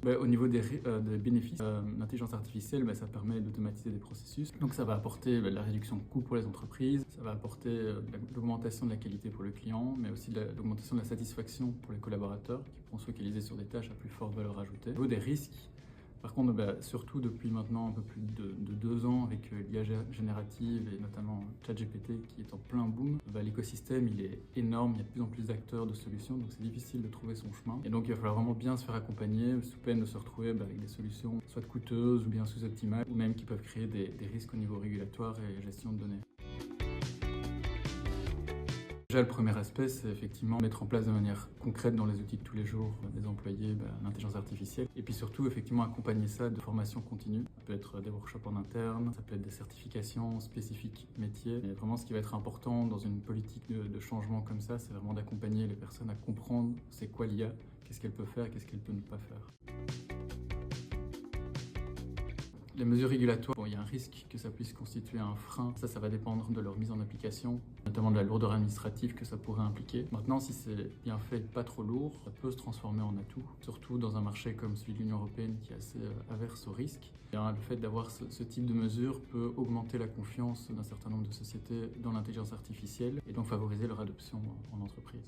Au niveau des bénéfices, l'intelligence artificielle, ça permet d'automatiser des processus. Donc ça va apporter de la réduction de coûts pour les entreprises, ça va apporter l'augmentation de la qualité pour le client, mais aussi l'augmentation de la satisfaction pour les collaborateurs qui pourront se focaliser sur des tâches à plus forte valeur ajoutée. Au niveau des risques, par contre, surtout depuis maintenant un peu plus de 2 ans avec l'IA générative et notamment ChatGPT qui est en plein boom, l'écosystème il est énorme, il y a de plus en plus d'acteurs, de solutions, donc c'est difficile de trouver son chemin. Et donc il va falloir vraiment bien se faire accompagner, sous peine de se retrouver avec des solutions soit coûteuses ou bien sous-optimales, ou même qui peuvent créer des risques au niveau régulatoire et gestion de données. Déjà, le premier aspect, c'est effectivement mettre en place de manière concrète dans les outils de tous les jours des employés l'intelligence artificielle. Et puis surtout, effectivement, accompagner ça de formation continue. Ça peut être des workshops en interne, ça peut être des certifications spécifiques métiers. Et vraiment, ce qui va être important dans une politique de changement comme ça, c'est vraiment d'accompagner les personnes à comprendre c'est quoi l'IA, qu'est-ce qu'elle peut faire, qu'est-ce qu'elle peut ne pas faire. Les mesures régulatoires, il y a un risque que ça puisse constituer un frein. Ça va dépendre de leur mise en application, notamment de la lourdeur administrative que ça pourrait impliquer. Maintenant, si c'est bien fait, pas trop lourd, ça peut se transformer en atout, surtout dans un marché comme celui de l'Union européenne qui est assez averse au risque. Le fait d'avoir ce type de mesures peut augmenter la confiance d'un certain nombre de sociétés dans l'intelligence artificielle et donc favoriser leur adoption en entreprise.